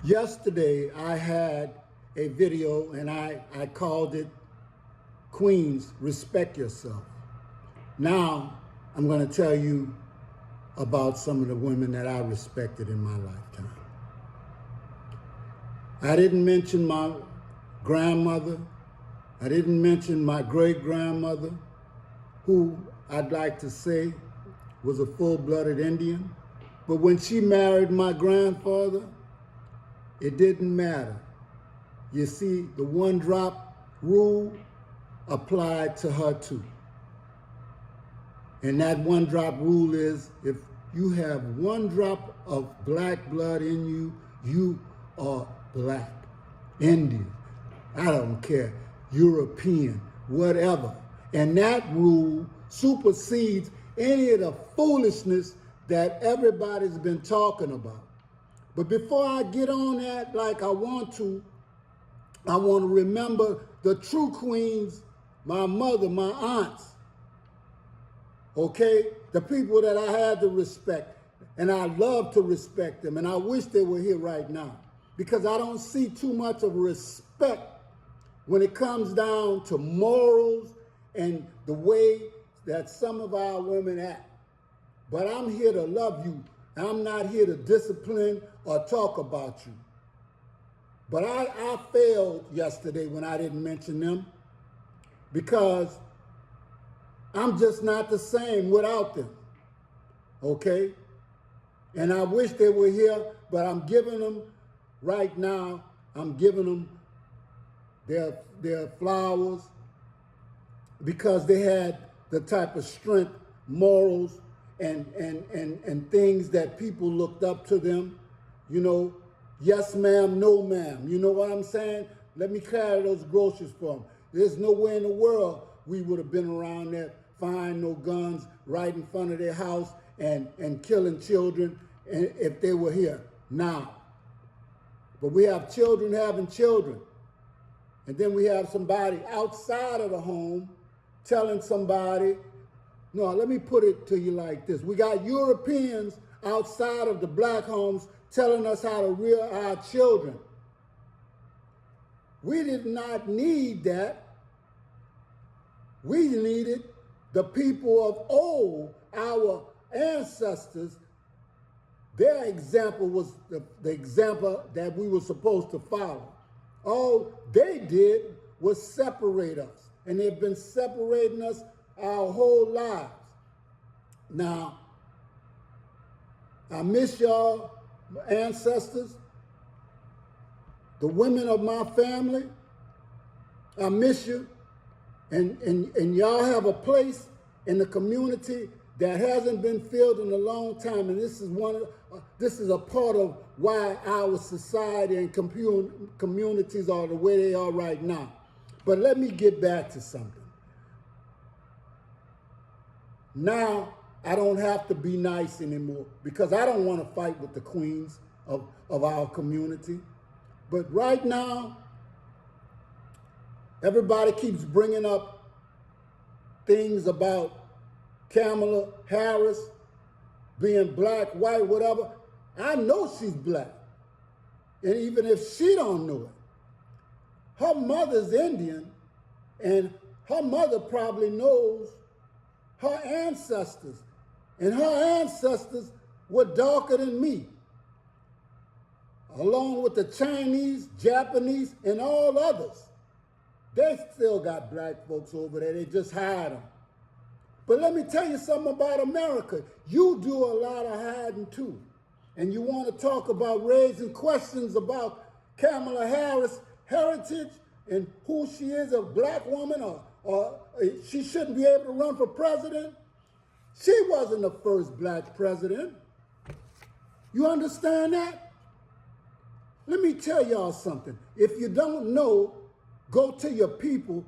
Yesterday, I had a video and I called it Queens, Respect Yourself. Now, I'm going to tell you about some of the women that I respected in my lifetime. I didn't mention my grandmother. I didn't mention my great-grandmother, who I'd like to say was a full-blooded Indian. But when she married my grandfather, it didn't matter. You see, the one-drop rule applied to her too. And that one-drop rule is, if you have one drop of black blood in you, you are black, Indian, I don't care, European, whatever. And that rule supersedes any of the foolishness that everybody's been talking about. But before I get on that like I want to remember the true queens, my mother, my aunts, okay? The people that I had to respect, and I love to respect them, and I wish they were here right now, because I don't see too much of respect when it comes down to morals and the way that some of our women act. But I'm here to love you. I'm not here to discipline or talk about you. But I failed yesterday when I didn't mention them, because I'm just not the same without them, okay? And I wish they were here, but I'm giving them, right now, I'm giving them their flowers, because they had the type of strength, morals, and things that people looked up to them. You know, yes ma'am, no ma'am. You know what I'm saying? Let me carry those groceries for them. There's no way in the world we would have been around there, find no guns right in front of their house and killing children if they were here now. But we have children having children. And then we have somebody outside of the home telling somebody, no, let me put it to you like this. We got Europeans outside of the black homes telling us how to rear our children. We did not need that. We needed the people of old, our ancestors. Their example was the example that we were supposed to follow. All they did was separate us. And they've been separating us our whole lives. Now, I miss y'all, ancestors, the women of my family. I miss you. And y'all have a place in the community that hasn't been filled in a long time. And this is a part of why our society and communities are the way they are right now. But let me get back to something. Now, I don't have to be nice anymore, because I don't want to fight with the queens of our community. But right now, everybody keeps bringing up things about Kamala Harris being black, white, whatever. I know she's black. And even if she don't know it, her mother's Indian, and her mother probably knows her ancestors. And her ancestors were darker than me, along with the Chinese, Japanese, and all others. They still got black folks over there. They just hide them. But let me tell you something about America. You do a lot of hiding too. And you want to talk about raising questions about Kamala Harris' heritage and who she is, a black woman, or she shouldn't be able to run for president. She wasn't the first black president. You understand that? Let me tell y'all something. If you don't know, go to your people,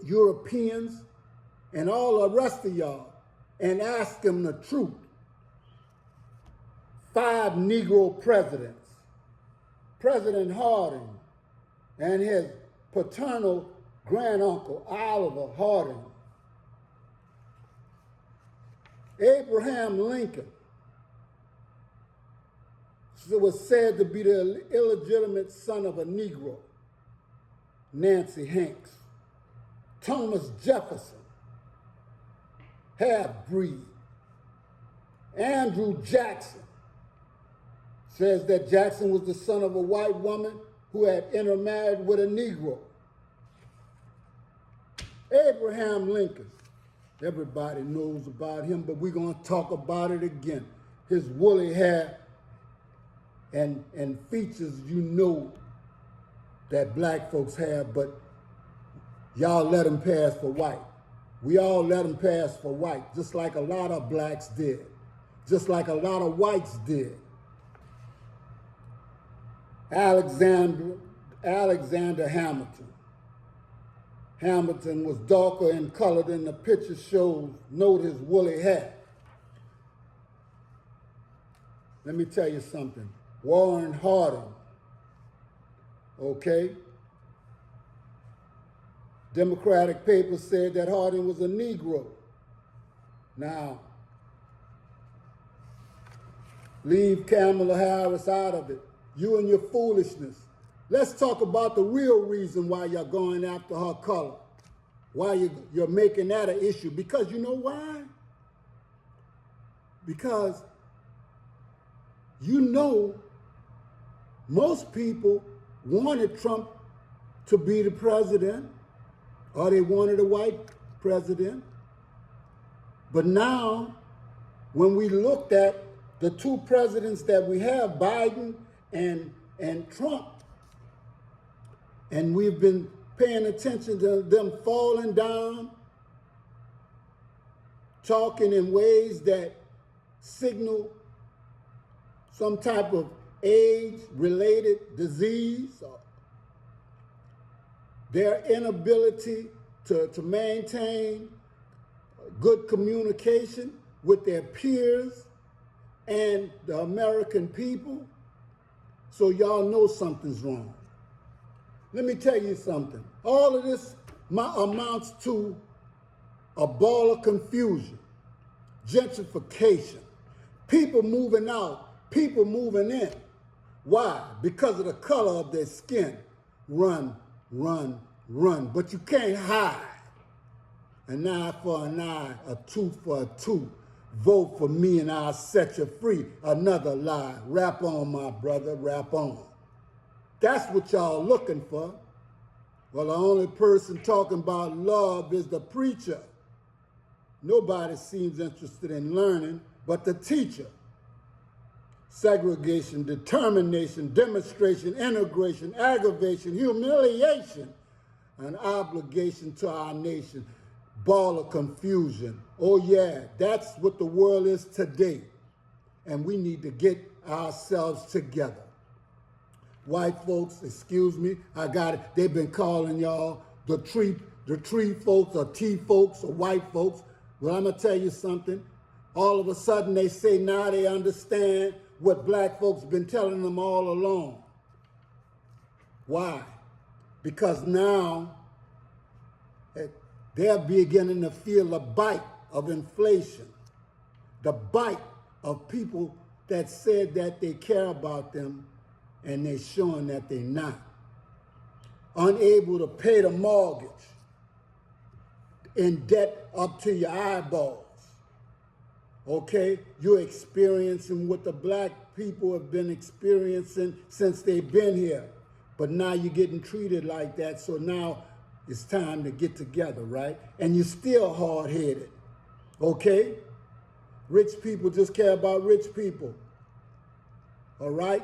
Europeans, and all the rest of y'all, and ask them the truth. 5 Negro presidents, President Harding and his paternal granduncle, Oliver Harding, Abraham Lincoln, was said to be the illegitimate son of a Negro, Nancy Hanks. Thomas Jefferson, half-breed. Andrew Jackson says that Jackson was the son of a white woman who had intermarried with a Negro. Abraham Lincoln, everybody knows about him, but we're going to talk about it again. His woolly hair and features you know that black folks have, but y'all let him pass for white. We all let him pass for white, just like a lot of blacks did, just like a lot of whites did. Alexander Hamilton. Hamilton was darker in color than the picture shows. Note his woolly hair. Let me tell you something. Warren Harding, okay? Democratic papers said that Harding was a Negro. Now, leave Kamala Harris out of it. You and your foolishness. Let's talk about the real reason why you're going after her color. Why you're making that an issue. Because you know why? Because you know most people wanted Trump to be the president, or they wanted a white president. But now, when we looked at the two presidents that we have, Biden and Trump, and we've been paying attention to them falling down, talking in ways that signal some type of age-related disease, or their inability to maintain good communication with their peers and the American people. So y'all know something's wrong. Let me tell you something. All of this amounts to a ball of confusion, gentrification, people moving out, people moving in. Why? Because of the color of their skin. Run, run, run. But you can't hide. An eye for an eye, a tooth for a tooth. Vote for me and I'll set you free. Another lie. Rap on, my brother, rap on. That's what y'all looking for. Well, the only person talking about love is the preacher. Nobody seems interested in learning but the teacher. Segregation, determination, demonstration, integration, aggravation, humiliation, an obligation to our nation. Ball of confusion. Oh yeah, that's what the world is today. And we need to get ourselves together. White folks, excuse me, I got it. They've been calling y'all the tree folks or tea folks or white folks. Well, I'm gonna tell you something. All of a sudden they say now they understand what black folks been telling them all along. Why? Because now they're beginning to feel the bite of inflation, the bite of people that said that they care about them and they're showing that they're not. Unable to pay the mortgage, in debt up to your eyeballs. Okay? You're experiencing what the black people have been experiencing since they've been here. But now you're getting treated like that, so now it's time to get together, right? And you're still hard-headed, okay? Rich people just care about rich people, all right?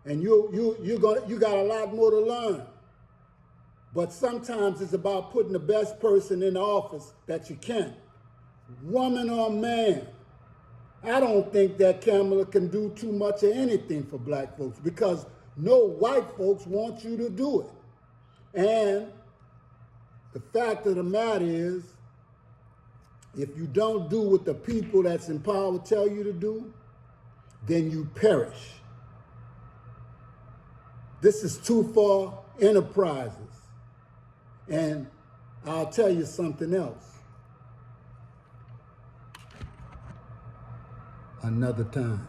And you got a lot more to learn. But sometimes it's about putting the best person in the office that you can, woman or man. I don't think that Kamala can do too much of anything for black folks because no white folks want you to do it. And the fact of the matter is, if you don't do what the people that's in power tell you to do, then you perish. This is too far enterprises. And I'll tell you something else. Another time.